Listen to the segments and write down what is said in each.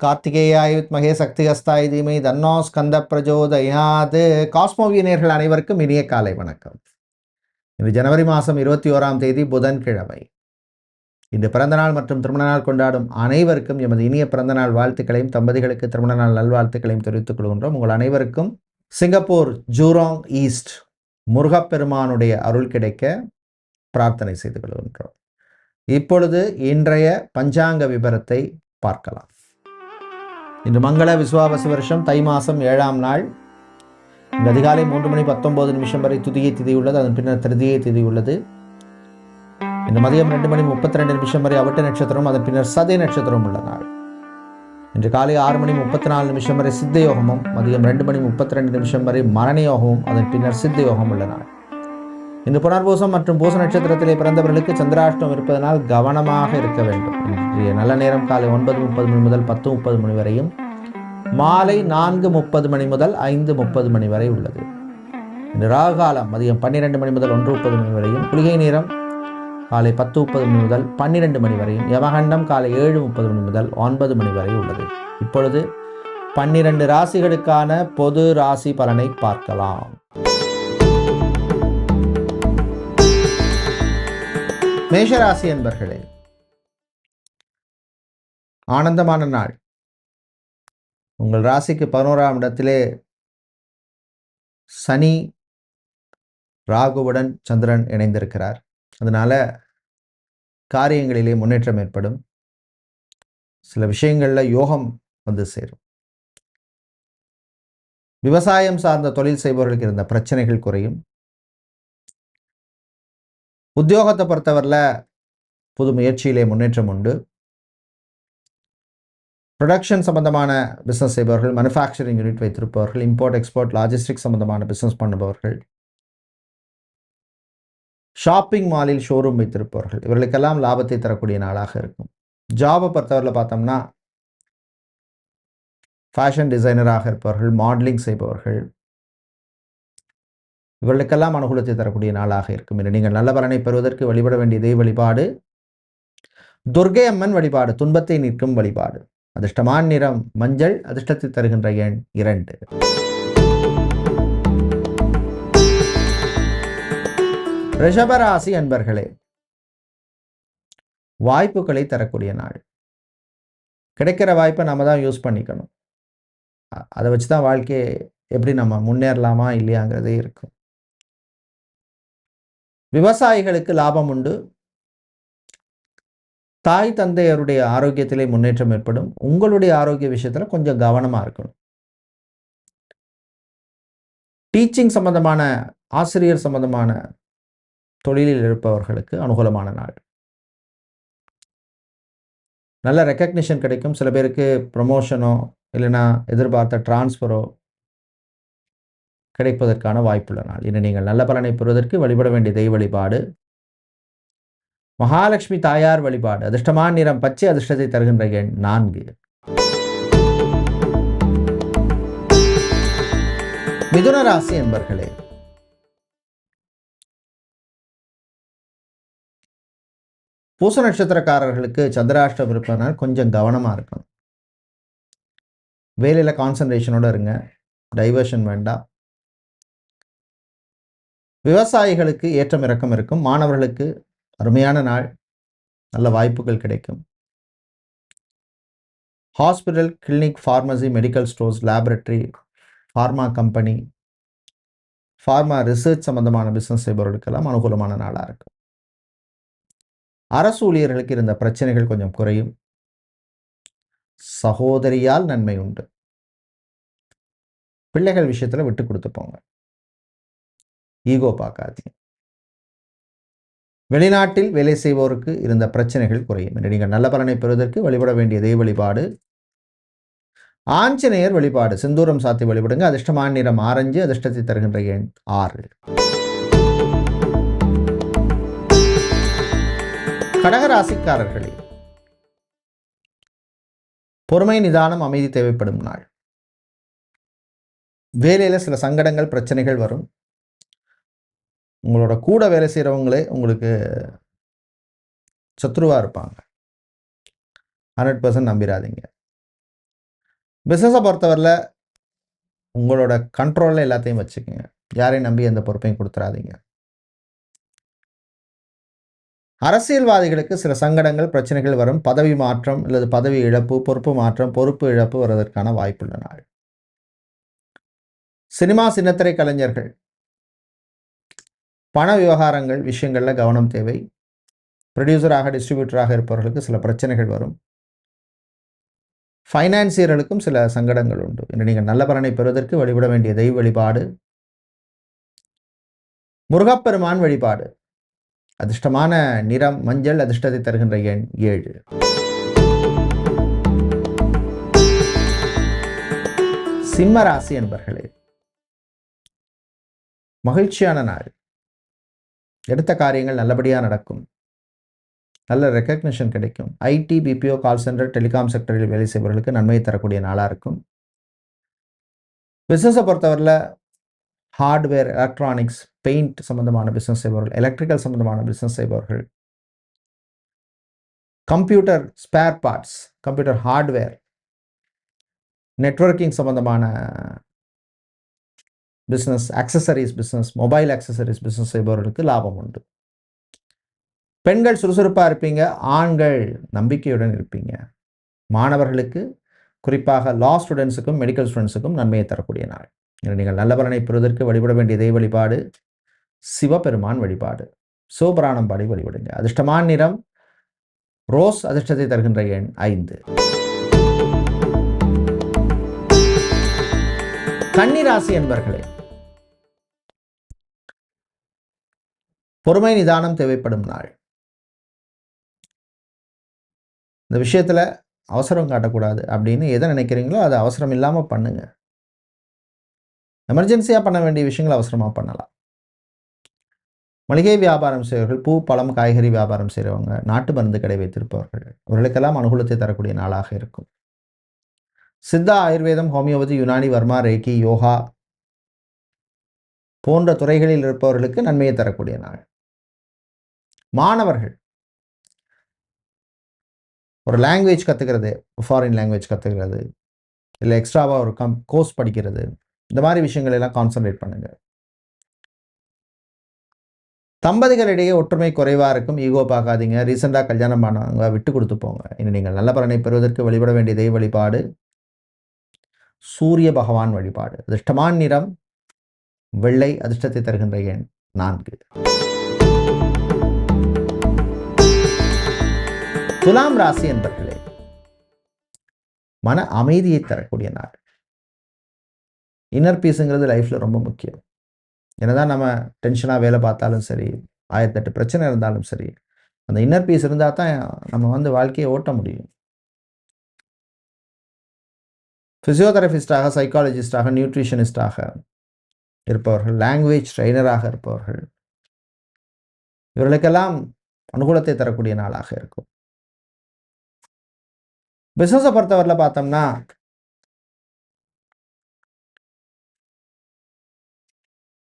கார்த்திகேயாய வித்மகே சக்திஹஸ்தாய தீமஹி தன்னோ ஸ்கந்த பிரஜோதயாத். காஸ்மோவியனர்கள் அனைவருக்கும் இனிய காலை வணக்கம். இன்று ஜனவரி மாதம் 21ஆம் தேதி புதன்கிழமை. இன்று பிறந்தநாள் மற்றும் திருமண நாள் கொண்டாடும் அனைவருக்கும் எமது இனிய பிறந்தநாள் வாழ்த்துக்களையும் தம்பதிகளுக்கு திருமண நாள் நல்வாழ்த்துக்களையும் தெரிவித்துக் கொள்கின்றோம். உங்கள் அனைவருக்கும் சிங்கப்பூர் ஜூராங் ஈஸ்ட் முருகப்பெருமானுடைய அருள் கிடைக்க பிரார்த்தனை செய்து கொள்கின்றோம். இப்பொழுது இன்றைய பஞ்சாங்க விபரத்தை பார்க்கலாம். இன்று மங்கள விசுவாவசு வருஷம் தை மாதம் 7ஆம் நாள். இந்த அதிகாலை 3:19 வரை துதியை திதி உள்ளது. அதன் பின்னர் திருதியை திதி உள்ளது. இந்த மதியம் 2:32 வரை அவட்ட நட்சத்திரம், அதன் பின்னர் சதய நட்சத்திரம் உள்ள நாள். இன்று காலை 6:34 வரை சித்த யோகமும், மதியம் 2:32 வரை மரண யோகமும், அதன் பின்னர் சித்த யோகம் உள்ள நாள். இன்று புனர்பூசம் மற்றும் பூச நட்சத்திரத்திலே பிறந்தவர்களுக்கு சந்திராஷ்டம் இருப்பதனால் கவனமாக இருக்க வேண்டும். இன்றைய நல்ல நேரம் காலை 9:30 முதல் 10:30 வரையும், மாலை 4:30 முதல் 5:30 வரை உள்ளது. இன்று ராகு காலம் மதியம் 12 முதல் 1:30 வரையும், குளிகை நேரம் காலை 10:30 முதல் 12 வரையும், யமகண்டம் காலை 7:30 முதல் 9 வரை உள்ளது. இப்பொழுது 12 ராசிகளுக்கான பொது ராசி பலனை பார்க்கலாம். மேஷராசி என்பர்களே, ஆனந்தமான நாள். உங்கள் ராசிக்கு 11ஆம் இடத்திலே சனி ராகுவுடன் சந்திரன் இணைந்திருக்கிறார். அதனால காரியங்களிலே முன்னேற்றம் ஏற்படும். சில விஷயங்கள்ல யோகம் வந்து சேரும். விவசாயம் சார்ந்த தொழில் செய்பவர்களுக்கு இருந்த பிரச்சனைகள் குறையும். உத்தியோகத்தை பொறுத்தவரையில் புது முயற்சியிலே முன்னேற்றம் உண்டு. ப்ரொடக்ஷன் சம்பந்தமான பிஸ்னஸ் செய்பவர்கள், மேனுஃபேக்சரிங் யூனிட் வைத்திருப்பவர்கள், இம்போர்ட் எக்ஸ்போர்ட் லாஜிஸ்டிக் சம்பந்தமான பிஸ்னஸ் பண்ணுபவர்கள், ஷாப்பிங் மாலில் ஷோரூம் வைத்திருப்பவர்கள், இவர்களுக்கெல்லாம் லாபத்தை தரக்கூடிய நாளாக இருக்கும். ஜாபை பொறுத்தவரையில் பார்த்தோம்னா ஃபேஷன் டிசைனராக இருப்பவர்கள், மாடலிங் செய்பவர்கள், இவர்களுக்கெல்லாம் அனுகூலத்தை தரக்கூடிய நாளாக இருக்கும். என்று நீங்கள் நல்ல பலனை பெறுவதற்கு வழிபட வேண்டிய தெய்வ வழிபாடு துர்க்கை அம்மன் வழிபாடு, துன்பத்தை நீக்கும் வழிபாடு. அதிர்ஷ்டமான நிறம் மஞ்சள், அதிர்ஷ்டத்தை தருகின்ற எண் 2. ரிஷபராசி அன்பர்களே, வாய்ப்புகளை தரக்கூடிய நாள். கிடைக்கிற வாய்ப்பை நம்ம தான் யூஸ் பண்ணிக்கணும். அதை வச்சு தான் வாழ்க்கையை எப்படி நம்ம முன்னேறலாமா இல்லையாங்கிறதே இருக்கும். விவசாயிகளுக்கு லாபம் உண்டு. தாய் தந்தையருடைய ஆரோக்கியத்திலே முன்னேற்றம் ஏற்படும். உங்களுடைய ஆரோக்கிய விஷயத்துல கொஞ்சம் கவனமா இருக்கணும். டீச்சிங் சம்பந்தமான, ஆசிரியர் சம்பந்தமான தொழிலில் இருப்பவர்களுக்கு அனுகூலமான நாள். நல்ல ரெக்கக்னிஷன் கிடைக்கும். சில பேருக்கு ப்ரமோஷனோ இல்லைன்னா எதிர்பார்த்த டிரான்ஸ்ஃபரோ கிடைப்பதற்கான வாய்ப்புள்ள நாள். இன்று நீங்கள் நல்ல பலனை பெறுவதற்கு வழிபட வேண்டிய தெய்வ வழிபாடு மகாலட்சுமி தாயார் வழிபாடு. அதிர்ஷ்டமான நிறம் பச்சை, அதிர்ஷ்டத்தை தருகின்ற எண் 4. மிதுன ராசி என்பர்களே, பூச நட்சத்திரக்காரர்களுக்கு சந்திராஷ்டம் இருப்பதனால் கொஞ்சம் கவனமா இருக்கணும். வேலையில கான்சன்ட்ரேஷனோட இருங்க, டைவர்ஷன் வேண்டாம். விவசாயிகளுக்கு ஏற்றம் இறக்கம் இருக்கும். மாணவர்களுக்கு அருமையான நாள், நல்ல வாய்ப்புகள் கிடைக்கும். Hospital, clinic, pharmacy, medical stores, laboratory, pharma company, pharma research சம்பந்தமான பிஸ்னஸ் செய்பவர்களுக்கெல்லாம் அனுகூலமான நாளாக இருக்கும். அரசு ஊழியர்களுக்கு இருந்த பிரச்சனைகள் கொஞ்சம் குறையும். சகோதரியால் நன்மை உண்டு. பிள்ளைகள் விஷயத்துல விட்டு கொடுத்து போங்க, ஈகோ பார்க்காதீங்க. வெளிநாட்டில் வேலை செய்வோருக்கு இருந்த பிரச்சனைகள் குறையும். என்று நீங்கள் நல்ல பலனை பெறுவதற்கு வழிபட வேண்டிய தெய்வ வழிபாடு ஆஞ்சநேயர் வழிபாடு. சிந்தூரம் சாத்தி வழிபடுங்க. அதிர்ஷ்டமான நிறம் ஆரஞ்சு, அதிர்ஷ்டத்தை தருகின்ற எண் 6. கடகராசிக்காரர்களே, பொறுமை, நிதானம், அமைதி தேவைப்படும் நாள். வேலையில சில சங்கடங்கள், பிரச்சனைகள் வரும். உங்களோட கூட வேலை செய்கிறவங்களே உங்களுக்கு சத்ருவாக இருப்பாங்க. 100% நம்பிடாதீங்க. பிஸ்னஸை பொறுத்தவரையில் உங்களோட கண்ட்ரோலில் எல்லாத்தையும் வச்சுக்கோங்க. யாரையும் நம்பி எந்த பொறுப்பையும் கொடுத்துறாதீங்க. அரசியல்வாதிகளுக்கு சில சங்கடங்கள், பிரச்சனைகள் வரும். பதவி மாற்றம் அல்லது பதவி இழப்பு, பொறுப்பு மாற்றம், பொறுப்பு இழப்பு வருவதற்கான வாய்ப்புள்ள நாள். சினிமா, சின்னத்திரை கலைஞர்கள் பண விவகாரங்கள் விஷயங்களில் கவனம் தேவை. ப்ரொடியூசராக, டிஸ்ட்ரிபியூட்டராக இருப்பவர்களுக்கு சில பிரச்சனைகள் வரும். ஃபைனான்சியர்களுக்கும் சில சங்கடங்கள் உண்டு. இன்று நீங்கள் நல்ல பலனை பெறுவதற்கு வழிபட வேண்டிய தெய்வ வழிபாடு முருகப்பெருமான் வழிபாடு. அதிர்ஷ்டமான நிறம் மஞ்சள். அதிர்ஷ்டத்தை தருகின்ற எண் 7. சிம்ம ராசி என்பர்களே, மகிழ்ச்சியான நாள். எடுத்த காரியங்கள் நல்லபடியாக நடக்கும். நல்ல ரெக்கக்னிஷன் கிடைக்கும். IT, BPO, call centre, telecom செக்டரில் வேலை செய்பவர்களுக்கு நன்மையை தரக்கூடிய நாளாக இருக்கும். பிஸ்னஸை பொறுத்தவரையில் ஹார்ட்வேர், எலக்ட்ரானிக்ஸ், பெயிண்ட் சம்பந்தமான பிஸ்னஸ் செய்பவர்கள், எலக்ட்ரிக்கல் சம்பந்தமான பிஸ்னஸ் செய்பவர்கள், computer spare parts, computer hardware, networking சம்பந்தமான business, accessories business, mobile accessories business செய்பவர்களுக்கு லாபம் உண்டு. பெண்கள் சுறுசுறுப்பாக இருப்பீங்க. ஆண்கள் நம்பிக்கையுடன் இருப்பீங்க. மாணவர்களுக்கு, குறிப்பாக லா ஸ்டூடெண்ட்ஸுக்கும் மெடிக்கல் ஸ்டூடெண்ட்ஸுக்கும் நன்மையை தரக்கூடிய நாள். நீங்கள் நல்ல பலனை பெறுவதற்கு வழிபட வேண்டிய தெய்வ வழிபாடு சிவபெருமான் வழிபாடு. சிவபுராணம் பாடி வழிபடுங்க. அதிர்ஷ்டமான நிறம் ரோஸ். அதிர்ஷ்டத்தை தருகின்ற எண் 5. கன்னிராசி என்பர்களே, பொறுமை நிதானம் தேவைப்படும் நாள். இந்த விஷயத்தில் அவசரம் காட்டக்கூடாது அப்படின்னு எதை நினைக்கிறீங்களோ அதை அவசரம் இல்லாமல் பண்ணுங்க. எமர்ஜென்சியாக பண்ண வேண்டிய விஷயங்களை அவசரமாக பண்ணலாம். மளிகை வியாபாரம் செய்வர்கள், பூ, பழம், காய்கறி வியாபாரம் செய்கிறவங்க, நாட்டு மருந்து கடை வைத்திருப்பவர்கள், அவர்களுக்கெல்லாம் அனுகூலத்தை தரக்கூடிய நாளாக இருக்கும். சித்தா, ஆயுர்வேதம், ஹோமியோபதி, யுனானி, வர்மா, ரேக்கி, யோகா போன்ற துறைகளில் இருப்பவர்களுக்கு நன்மையை தரக்கூடிய நாள். மாணவர்கள் ஒரு லாங்குவேஜ் கற்றுக்கிறது, ஃபாரின் லாங்குவேஜ் கற்றுக்கிறது, இல்லை எக்ஸ்ட்ராவாக ஒரு கோர்ஸ் படிக்கிறது, இந்த மாதிரி விஷயங்கள் எல்லாம் கான்சன்ட்ரேட் பண்ணுங்க. தம்பதிகளிடையே ஒற்றுமை குறைவாக இருக்கும். ஈகோ பார்க்காதீங்க. ரீசெண்டாக கல்யாணம் பண்ணவங்க விட்டு கொடுத்து போங்க. இனி நீங்கள் நல்ல பலனை பெறுவதற்கு வழிபட வேண்டிய தெய்வ வழிபாடு சூரிய பகவான் வழிபாடு. அதிர்ஷ்டமான நிறம் வெள்ளை. அதிர்ஷ்டத்தை தருகின்ற எண் 4. துலாம் ராசி என்பர்களே, மன அமைதியை தரக்கூடிய நாள். இன்னர் பீஸுங்கிறது லைஃப்பில் ரொம்ப முக்கியம். என்னதான் நம்ம டென்ஷனாக வேலை பார்த்தாலும் சரி, 1008 பிரச்சனை இருந்தாலும் சரி, அந்த இன்னர் பீஸ் இருந்தால் தான் நம்ம வாழ்க்கையை ஓட்ட முடியும். ஃபிசியோதெரபிஸ்டாக, சைக்காலஜிஸ்டாக, நியூட்ரிஷனிஸ்டாக இருப்பவர்கள், லாங்குவேஜ் ட்ரைனராக இருப்பவர்கள், இவர்களுக்கெல்லாம் அனுகூலத்தை தரக்கூடிய நாளாக இருக்கும். பிஸ்னஸை பொறுத்தவரையில் பார்த்தோம்னா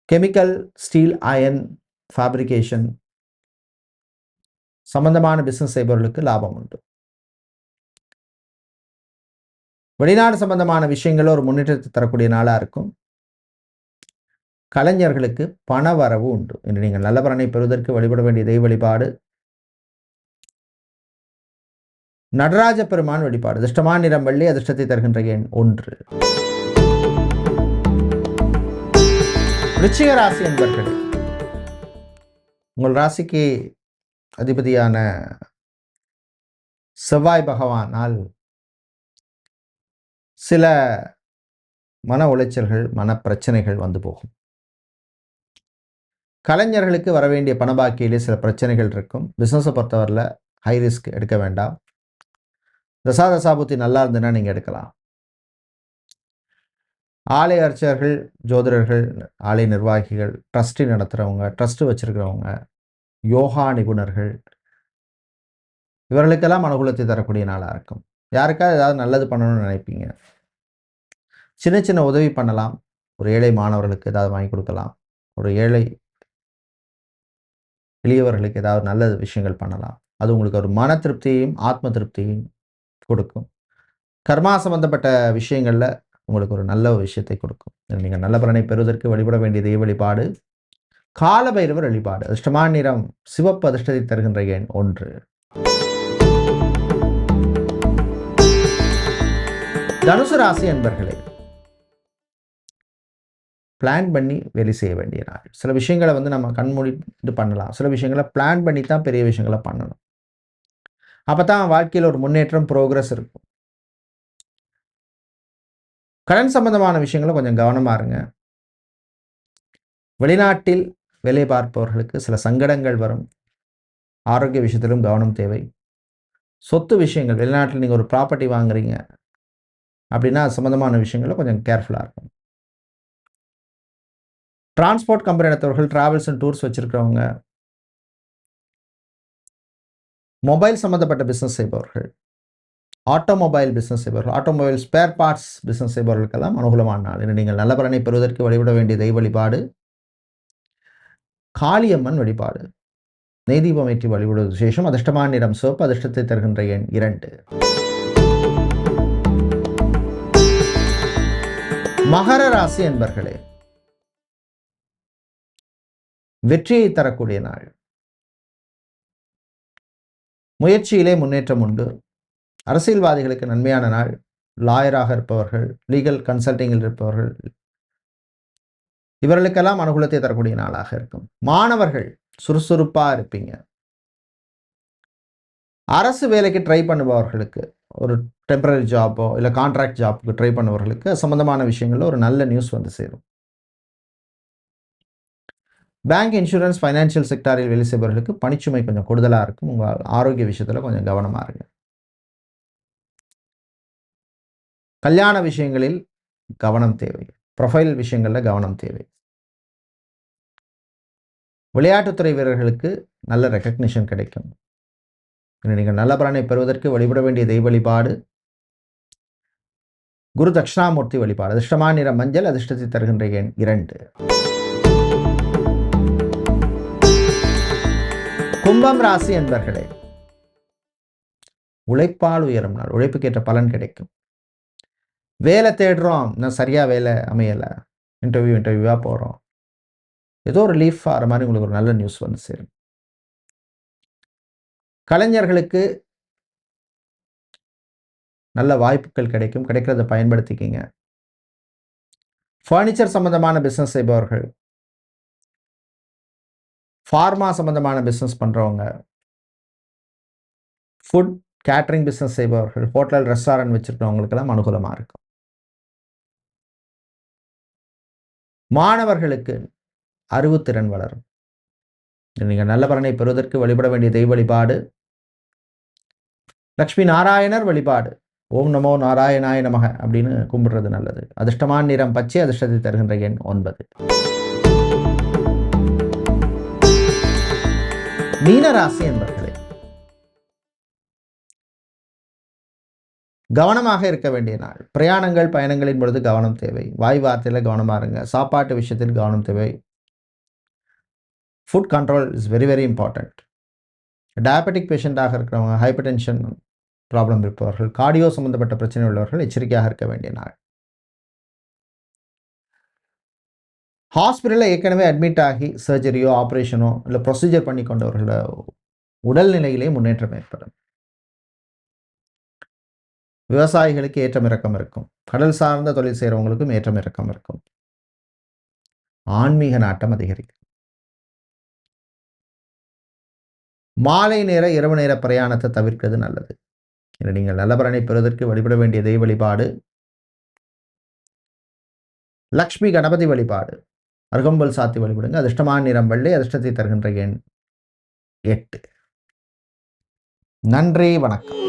கெமிக்கல், ஸ்டீல், அயன், ஃபேப்ரிகேஷன் சம்பந்தமான பிஸ்னஸ் செய்பவர்களுக்கு லாபம் உண்டு. வெளிநாடு சம்பந்தமான விஷயங்களும் ஒரு முன்னேற்றத்தை தரக்கூடிய நாளாக இருக்கும். கலைஞர்களுக்கு பண வரவு உண்டு. இன்று நீங்கள் நல்ல பலனை பெறுவதற்கு வழிபட வேண்டிய தெய்வ வழிபாடு நடராஜ பெருமான் வழிபாடு. அதிர்ஷ்டமான நிறம் வெள்ளி. அதிர்ஷ்டத்தை தருகின்ற எண் 1. விருச்சிக ராசி என்பர்களே, உங்கள் ராசிக்கு அதிபதியான செவ்வாய் பகவானால் சில மன உளைச்சல்கள், மன பிரச்சனைகள் வந்து போகும். கலைஞர்களுக்கு வர வேண்டிய பணபாக்கியிலே சில பிரச்சனைகள் இருக்கும். பிஸ்னஸை பொறுத்தவரையில் ஹை ரிஸ்க் எடுக்க வேண்டாம். தசாபுத்தி நல்லா இருந்ததுன்னா நீங்கள் எடுக்கலாம். ஆலய அர்ச்சகர்கள், ஜோதிடர்கள், ஆலய நிர்வாகிகள், ட்ரஸ்டி நடத்துகிறவங்க, ட்ரஸ்ட்டு வச்சுருக்கிறவங்க, யோகா நிபுணர்கள், இவர்களுக்கெல்லாம் அனுகூலத்தை தரக்கூடிய நாளாக இருக்கும். யாருக்காவது ஏதாவது நல்லது பண்ணணும்னு நினைப்பீங்க. சின்ன சின்ன உதவி பண்ணலாம். ஒரு ஏழை மாணவர்களுக்கு ஏதாவது வாங்கி கொடுக்கலாம். ஒரு ஏழை எளியவர்களுக்கு ஏதாவது நல்ல விஷயங்கள் பண்ணலாம். அது உங்களுக்கு ஒரு மன திருப்தியையும் ஆத்ம திருப்தியையும் கொடுக்கும். கர்மா சம்பந்தப்பட்ட விஷயங்களில் உங்களுக்கு ஒரு நல்ல விஷயத்தை கொடுக்கும். நீங்கள் நல்ல பலனை பெறுவதற்கு வழிபட வேண்டிய தெய்வ வழிபாடு காலபைரவர் வழிபாடு. அதிர்ஷ்டமான நிறம் சிவப்பு. அதிர்ஷ்டத்தை தருகின்ற எண் 1. தனுசு ராசி அன்பர்களே, பிளான் பண்ணி வேலை செய்ய வேண்டிய நாள். சில விஷயங்களை நம்ம கண்மூடிட்டு பண்ணலாம். சில விஷயங்களை பிளான் பண்ணி தான் பெரிய விஷயங்களை பண்ணணும். அப்போ தான் வாழ்க்கையில் ஒரு முன்னேற்றம், ப்ரோக்ரஸ் இருக்கும். கடன் சம்பந்தமான விஷயங்களை கொஞ்சம் கவனமாக இருங்க. வெளிநாட்டில் வேலை பார்ப்பவர்களுக்கு சில சங்கடங்கள் வரும். ஆரோக்கிய விஷயத்திலும் கவனம் தேவை. சொத்து விஷயங்கள், வெளிநாட்டில் நீங்கள் ஒரு ப்ராப்பர்ட்டி வாங்குறீங்க அப்படின்னா சம்பந்தமான விஷயங்களில் கொஞ்சம் கேர்ஃபுல்லாக இருக்கும். டிரான்ஸ்போர்ட் கம்பெனி நடத்தவர்கள், டிராவல்ஸ் அண்ட் டூர்ஸ் வச்சுருக்கிறவங்க, மொபைல் சம்மந்தப்பட்ட பிஸ்னஸ் செய்பவர்கள், ஆட்டோமொபைல் பிஸ்னஸ் செய்பவர்கள், ஆட்டோமொபைல் ஸ்பேர் பார்ட்ஸ் பிஸ்னஸ் செய்பவர்களுக்கெல்லாம் அனுகூலமான நாள். இன்று நீங்கள் நல்ல பலனை பெறுவதற்கு வழிபட வேண்டிய தெய்வ வழிபாடு காளியம்மன் வழிபாடு. நெய்தீபம் ஏற்றி வழிபடுவது விசேஷம். அதிர்ஷ்டமான நிறம் சிவப்பு. அதிர்ஷ்டத்தை தருகின்ற எண் 2. மகர ராசி என்பர்களே, வெற்றியை தரக்கூடிய நாள். முயற்சியிலே முன்னேற்றம் உண்டு. அரசியல்வாதிகளுக்கு நன்மையான நாள். லாயராக இருப்பவர்கள், லீகல் கன்சல்டிங்கில் இருப்பவர்கள், இவர்களுக்கெல்லாம் அனுகூலத்தை தரக்கூடிய நாளாக இருக்கும். மாணவர்கள் சுறுசுறுப்பாக இருப்பீங்க. அரசு வேலைக்கு ட்ரை பண்ணுபவர்களுக்கு, ஒரு டெம்பரரி ஜாப்போ இல்லை கான்ட்ராக்ட் ஜாப்புக்கு ட்ரை பண்ணுபவர்களுக்கு சம்பந்தமான விஷயங்களில் ஒரு நல்ல நியூஸ் வந்து சேரும். பேங்க், இன்சூரன்ஸ், ஃபைனான்சியல் செக்டாரில் வேலை செய்பவர்களுக்கு பணிச்சுமை கொஞ்சம் கூடுதலாக இருக்கும். உங்கள் ஆரோக்கிய விஷயத்தில் கொஞ்சம் கவனமாக இருங்க. கல்யாண விஷயங்களில் கவனம் தேவை. ப்ரொஃபைல் விஷயங்களில் கவனம் தேவை. விளையாட்டுத்துறை வீரர்களுக்கு நல்ல ரெக்கக்னிஷன் கிடைக்கும். நீங்கள் நல்ல பலனை பெறுவதற்கு வழிபட வேண்டிய தெய்வ வழிபாடு குரு தட்சிணாமூர்த்தி வழிபாடு. அதிர்ஷ்டமான நிறம் மஞ்சள். அதிர்ஷ்டத்தை தருகின்ற எண் 2. கும்பம் ராசி என்பர்களே, உழைப்பால் உயரும் நாள். உழைப்புக்கேற்ற பலன் கிடைக்கும். வேலை தேடுறோம், இன்னும் சரியாக வேலை அமையலை, இன்டர்வியூவாக போகிறோம், ஏதோ ஒரு ரிலீஃப் ஆகிற மாதிரி உங்களுக்கு ஒரு நல்ல நியூஸ் வந்து சேரும். கலைஞர்களுக்கு நல்ல வாய்ப்புகள் கிடைக்கும். கிடைக்கிறத பயன்படுத்திக்கிங்க. ஃபர்னிச்சர் சம்பந்தமான பிஸ்னஸ் செய்பவர்கள், ஃபார்மா சம்பந்தமான பிஸ்னஸ் பண்ணுறவங்க, ஃபுட் கேட்ரிங் பிஸ்னஸ் செய்பவர்கள், ஹோட்டல் ரெஸ்டாரண்ட் வச்சுருக்கிறவங்களுக்கெல்லாம் அனுகூலமாக இருக்கும். மாணவர்களுக்கு அறிவுத்திறன் வளரும். நீங்கள் நல்ல பலனை பெறுவதற்கு வழிபட வேண்டிய தெய்வ வழிபாடு லக்ஷ்மி நாராயணர் வழிபாடு. ஓம் நமோ நாராயணாய நமக அப்படின்னு கும்பிடுறது நல்லது. அதிர்ஷ்டமான நிறம் பச்சை. அதிர்ஷ்டத்தை தருகின்ற எண் 9. மீனராசி என்பர்களே, கவனமாக இருக்க வேண்டிய நாள். பிரயாணங்கள், பயணங்களின் பொழுது கவனம் தேவை. வாய் வார்த்தையில் கவனமாக இருங்க. சாப்பாட்டு விஷயத்தில் கவனம் தேவை. Food control is very very important. Diabetic பேஷண்ட்டாக இருக்கிறவங்க, ஹைப்பர் டென்ஷன் ப்ராப்ளம் இருப்பவர்கள், கார்டியோ சம்பந்தப்பட்ட பிரச்சனை உள்ளவர்கள் எச்சரிக்கையாக இருக்க வேண்டிய நாள். ஹாஸ்பிட்டலில் ஏற்கனவே அட்மிட் ஆகி சர்ஜரியோ ஆப்ரேஷனோ இல்லை ப்ரொசீஜர் பண்ணி கொண்டவர்களோட உடல்நிலையிலே முன்னேற்றம் ஏற்படும். விவசாயிகளுக்கு ஏற்றம் இறக்கம் இருக்கும். கடல் சார்ந்த தொழில் செய்கிறவங்களுக்கும் ஏற்றம் இறக்கம் இருக்கும். ஆன்மீக நாட்டம் அதிகரிக்கும். மாலை நேர, இரவு நேர பிரயாணத்தை தவிர்க்கிறது நல்லது. நீங்கள் நல்ல பலனை பெறுவதற்கு வழிபட வேண்டிய தெய்வ வழிபாடு லக்ஷ்மி கணபதி வழிபாடு. அருகம்புல் சாத்தி வழிபடுங்க. அதிர்ஷ்டமான நிறம் வெள்ளை. அதிர்ஷ்டத்தை தருகின்ற எண் 8. நன்றி, வணக்கம்.